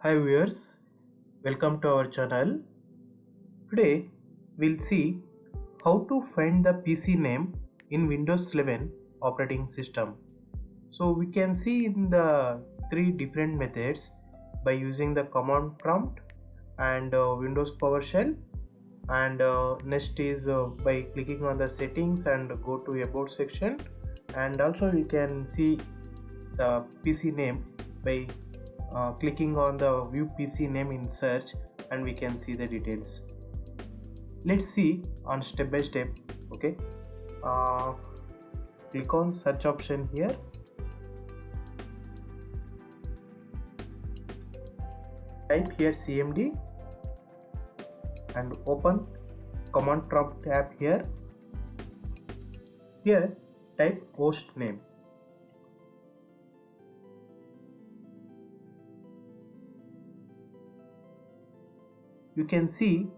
Hi viewers, welcome to our channel. Today we'll see how to find the PC name in Windows 11 operating system. So we can see in the three different methods by using the command prompt and Windows PowerShell, and next is by clicking on the settings and go to about section, and also you can see the PC name by clicking on the view PC name in search, and we can see the details. Let's see on step by step. Okay, click on search option here, type here cmd and open command prompt tab here. Here type host name. You can see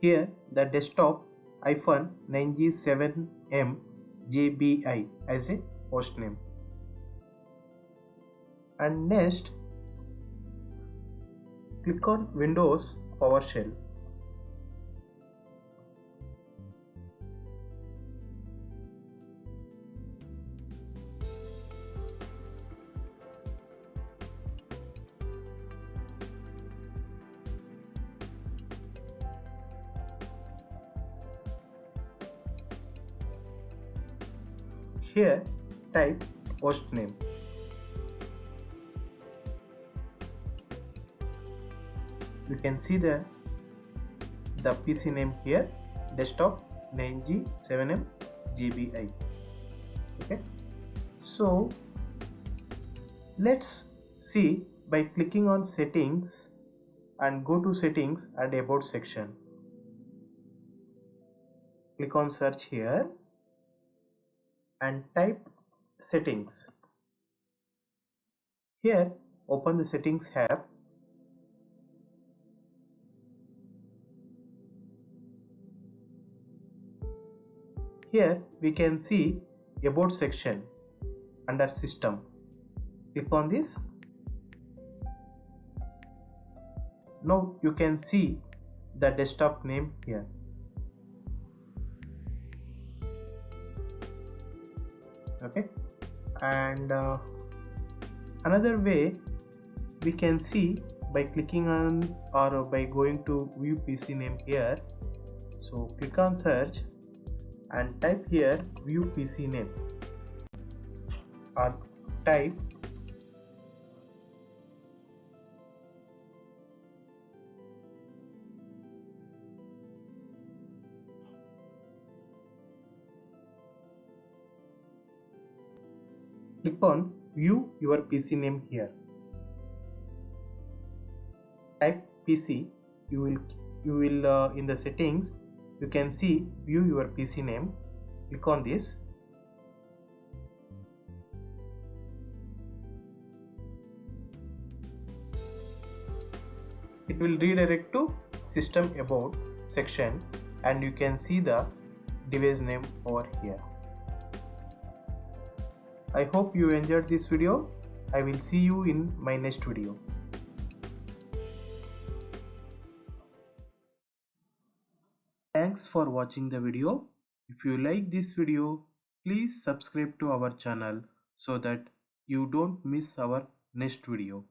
here the desktop -9G7M-JBI as a host name. And next, click on Windows PowerShell. Here type host name. You can see the PC name here, desktop 9G7M-JBI. Okay, so let's see by clicking on settings and go to settings and about section. Click on search here and type settings. Here open the settings tab. Here we can see about section under system. Click on this. Now you can see the desktop name here. Okay, and another way we can see by clicking on or by going to view PC name here. So click on search and type here view PC name or type click on view your PC name here. Type PC. You will in the settings you can see view your PC name. Click on this. It will redirect to system about section, and you can see the device name over here. I hope you enjoyed this video. I will see you in my next video. Thanks for watching the video. If you like this video, please subscribe to our channel so that you don't miss our next video.